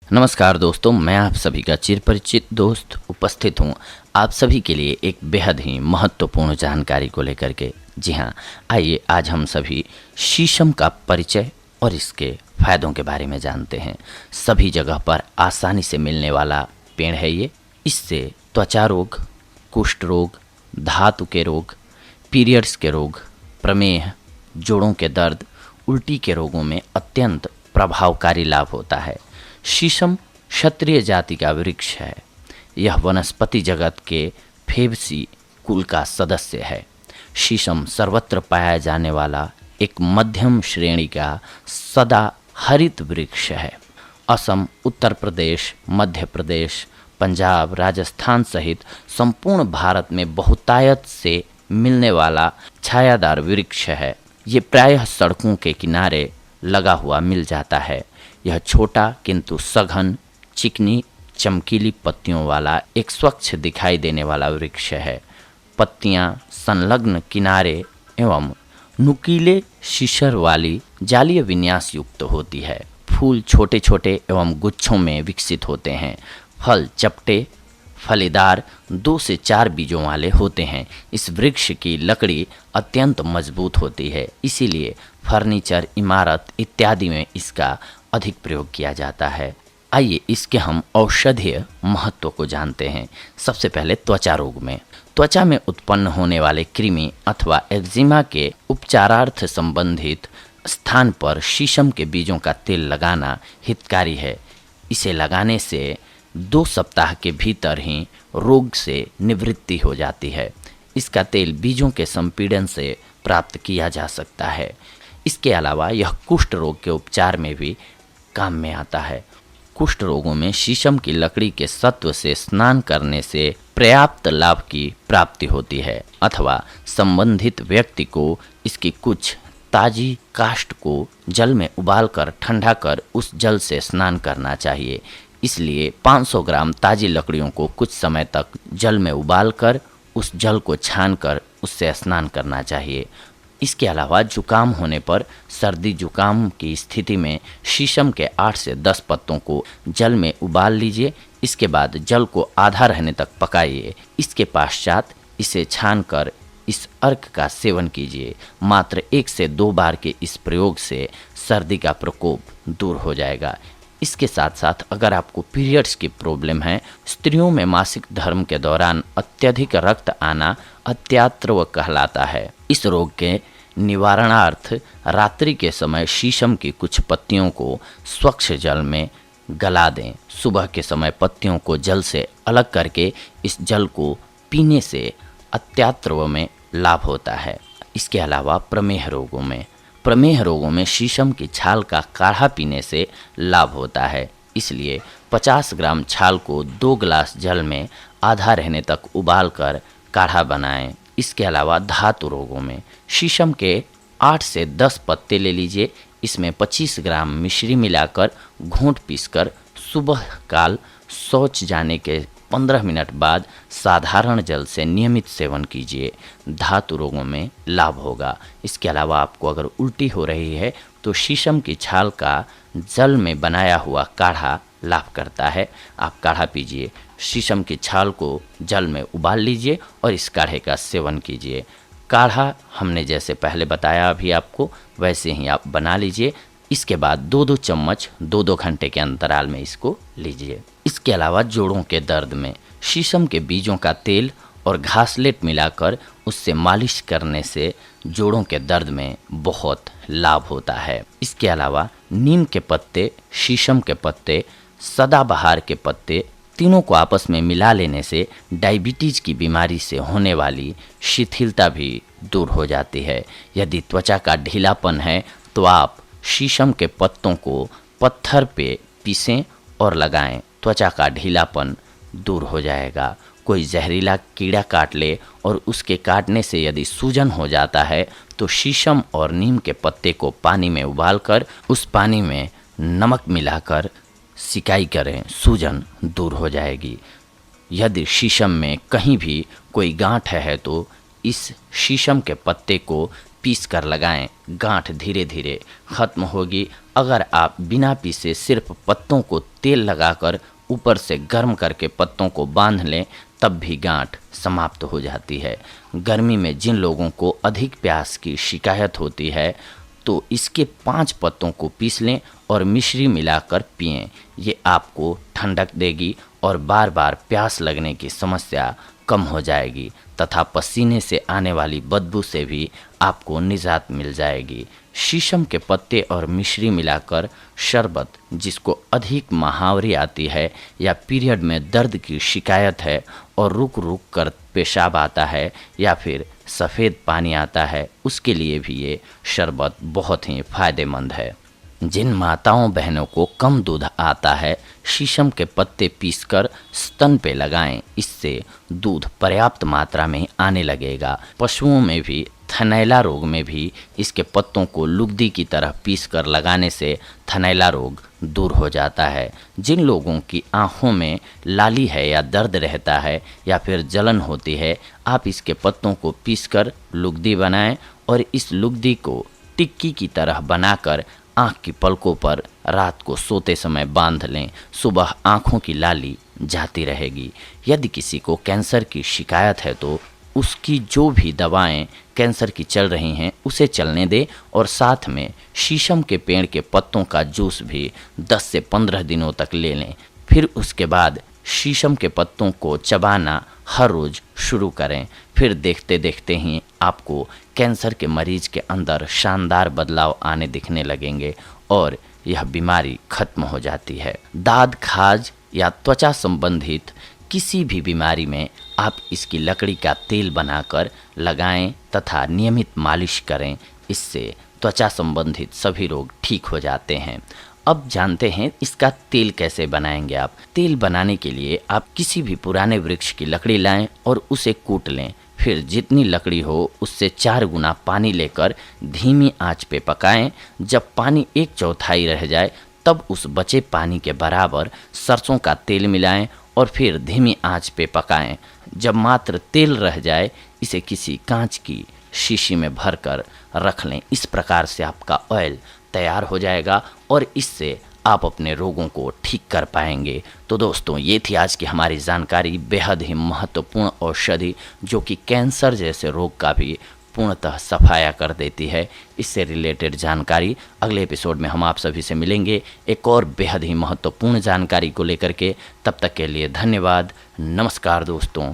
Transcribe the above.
नमस्कार दोस्तों, मैं आप सभी का चिरपरिचित दोस्त उपस्थित हूँ आप सभी के लिए एक बेहद ही महत्वपूर्ण जानकारी को लेकर के। जी हाँ, आइए आज हम सभी शीशम का परिचय और इसके फायदों के बारे में जानते हैं। सभी जगह पर आसानी से मिलने वाला पेड़ है ये। इससे त्वचा रोग, कुष्ठ रोग, धातु के रोग, पीरियड्स के रोग, प्रमेह, जोड़ों के दर्द, उल्टी के रोगों में अत्यंत प्रभावकारी लाभ होता है। शीशम क्षत्रिय जाति का वृक्ष है। यह वनस्पति जगत के फेबेसी कुल का सदस्य है। शीशम सर्वत्र पाया जाने वाला एक मध्यम श्रेणी का सदा हरित वृक्ष है। असम, उत्तर प्रदेश, मध्य प्रदेश, पंजाब, राजस्थान सहित संपूर्ण भारत में बहुतायत से मिलने वाला छायादार वृक्ष है। ये प्रायः सड़कों के किनारे लगा हुआ मिल जाता है। यह छोटा किंतु सघन, चिकनी, चमकीली पत्तियों वाला एक स्वच्छ दिखाई देने वाला वृक्ष है। पत्तियां संलग्न किनारे एवं नुकीले शिशर वाली जालीय विन्यास युक्त होती है। फूल छोटे छोटे एवं गुच्छों में विकसित होते हैं। फल चपटे, फलीदार, 2 से 4 बीजों वाले होते हैं। इस वृक्ष की लकड़ी अत्यंत मजबूत होती है, इसीलिए फर्नीचर, इमारत इत्यादि में इसका अधिक प्रयोग किया जाता है। आइए इसके हम औषधीय महत्व को जानते हैं। सबसे पहले त्वचा रोग में, त्वचा में उत्पन्न होने वाले कृमि अथवा एक्जिमा के उपचारार्थ संबंधित स्थान पर शीशम के बीजों का तेल लगाना हितकारी है। इसे लगाने से 2 सप्ताह के भीतर ही रोग से निवृत्ति हो जाती है। इसका तेल बीजों के संपीड़न से प्राप्त किया जा सकता है। इसके अलावा यह कुष्ठ रोग के उपचार में भी काम में आता है। कुष्ठ रोगों में शीशम की लकड़ी के सत्व से स्नान करने से पर्याप्त लाभ की प्राप्ति होती है, अथवा संबंधित व्यक्ति को इसकी कुछ ताजी काष्ठ को जल में उबालकर ठंडा कर उस जल से स्नान करना चाहिए। इसलिए 500 ग्राम ताजी लकड़ियों को कुछ समय तक जल में उबालकर उस जल को छानकर उससे स्नान करना चाहिए। इसके अलावा जुकाम होने पर, सर्दी जुकाम की स्थिति में शीशम के 8 से 10 पत्तों को जल में उबाल लीजिए। इसके बाद जल को आधा रहने तक पकाइए। इसके पश्चात इसे छानकर इस अर्क का सेवन कीजिए। मात्र 1 से 2 बार के इस प्रयोग से सर्दी का प्रकोप दूर हो जाएगा। इसके साथ साथ अगर आपको पीरियड्स की प्रॉब्लम है, स्त्रियों में मासिक धर्म के दौरान अत्यधिक रक्त आना अत्यात्रव कहलाता है। इस रोग के निवारणार्थ रात्रि के समय शीशम की कुछ पत्तियों को स्वच्छ जल में गला दें। सुबह के समय पत्तियों को जल से अलग करके इस जल को पीने से अत्यात्रव में लाभ होता है। इसके अलावा प्रमेह रोगों में शीशम की छाल का काढ़ा पीने से लाभ होता है। इसलिए 50 ग्राम छाल को 2 गिलास जल में आधा रहने तक उबालकर काढ़ा बनाएं। इसके अलावा धातु रोगों में शीशम के 8 से 10 पत्ते ले लीजिए। इसमें 25 ग्राम मिश्री मिलाकर घूंट पीसकर सुबह काल शौच जाने के 15 मिनट बाद साधारण जल से नियमित सेवन कीजिए। धातु रोगों में लाभ होगा। इसके अलावा आपको अगर उल्टी हो रही है तो शीशम की छाल का जल में बनाया हुआ काढ़ा लाभ करता है। आप काढ़ा पीजिए, शीशम की छाल को जल में उबाल लीजिए और इस काढ़े का सेवन कीजिए। काढ़ा हमने जैसे पहले बताया अभी आपको, वैसे ही आप बना लीजिए। इसके बाद 2-2 चम्मच 2-2 घंटे के अंतराल में इसको लीजिए। इसके अलावा जोड़ों के दर्द में शीशम के बीजों का तेल और घासलेट मिलाकर उससे मालिश करने से जोड़ों के दर्द में बहुत लाभ होता है। इसके अलावा नीम के पत्ते, शीशम के पत्ते, सदाबहार के पत्ते, तीनों को आपस में मिला लेने से डायबिटीज की बीमारी से होने वाली शिथिलता भी दूर हो जाती है। यदि त्वचा का ढीलापन है तो आप शीशम के पत्तों को पत्थर पे पीसें और लगाएं। त्वचा का ढीलापन दूर हो जाएगा। कोई जहरीला कीड़ा काट ले और उसके काटने से यदि सूजन हो जाता है तो शीशम और नीम के पत्ते को पानी में उबालकर उस पानी में नमक मिलाकर सिकाई करें, सूजन दूर हो जाएगी। यदि शीशम में कहीं भी कोई गांठ है तो इस शीशम के पत्ते को पीस कर लगाएं, गांठ धीरे धीरे खत्म होगी। अगर आप बिना पीसे सिर्फ पत्तों को तेल लगाकर ऊपर से गर्म करके पत्तों को बांध लें तब भी गांठ समाप्त हो जाती है। गर्मी में जिन लोगों को अधिक प्यास की शिकायत होती है तो इसके 5 पत्तों को पीस लें और मिश्री मिलाकर पिएं। ये आपको ठंडक देगी और बार बार प्यास लगने की समस्या कम हो जाएगी तथा पसीने से आने वाली बदबू से भी आपको निजात मिल जाएगी। शीशम के पत्ते और मिश्री मिलाकर शरबत, जिसको अधिक महावरी आती है या पीरियड में दर्द की शिकायत है और रुक रुक कर पेशाब आता है या फिर सफ़ेद पानी आता है, उसके लिए भी ये शरबत बहुत ही फ़ायदेमंद है। जिन माताओं बहनों को कम दूध आता है, शीशम के पत्ते पीसकर स्तन पे लगाएं, इससे दूध पर्याप्त मात्रा में आने लगेगा। पशुओं में भी थनैला रोग में भी इसके पत्तों को लुगदी की तरह पीसकर लगाने से थनैला रोग दूर हो जाता है। जिन लोगों की आँखों में लाली है या दर्द रहता है या फिर जलन होती है, आप इसके पत्तों को पीसकर लुगदी बनाएं और इस लुगदी को टिक्की की तरह बनाकर आँख की पलकों पर रात को सोते समय बांध लें। सुबह आँखों की लाली जाती रहेगी। यदि किसी को कैंसर की शिकायत है तो उसकी जो भी दवाएं कैंसर की चल रही हैं उसे चलने दें और साथ में शीशम के पेड़ के पत्तों का जूस भी 10 से 15 दिनों तक ले लें। फिर उसके बाद शीशम के पत्तों को चबाना हर रोज़ शुरू करें। फिर देखते देखते ही आपको कैंसर के मरीज के अंदर शानदार बदलाव आने दिखने लगेंगे और यह बीमारी खत्म हो जाती है। दाद, खाज या त्वचा संबंधित किसी भी बीमारी में आप इसकी लकड़ी का तेल बनाकर लगाएं तथा नियमित मालिश करें। इससे त्वचा संबंधित सभी रोग ठीक हो जाते हैं। अब जानते हैं इसका तेल कैसे बनाएंगे आप। तेल बनाने के लिए आप किसी भी पुराने वृक्ष की लकड़ी लाएं और उसे कूट लें। फिर जितनी लकड़ी हो उससे 4 गुना पानी लेकर धीमी आंच पे पकाएं। जब पानी 1/4 रह जाए तब उस बचे पानी के बराबर सरसों का तेल मिलाएं और फिर धीमी आंच पे पकाएं। जब मात्र तेल रह जाए इसे किसी कांच की शीशी में भरकर रख लें। इस प्रकार से आपका ऑयल तैयार हो जाएगा और इससे आप अपने रोगों को ठीक कर पाएंगे। तो दोस्तों, ये थी आज की हमारी जानकारी, बेहद ही महत्वपूर्ण औषधि जो कि कैंसर जैसे रोग का भी पूर्णतः सफाया कर देती है। इससे रिलेटेड जानकारी अगले एपिसोड में हम आप सभी से मिलेंगे एक और बेहद ही महत्वपूर्ण जानकारी को लेकर के। तब तक के लिए धन्यवाद। नमस्कार दोस्तों।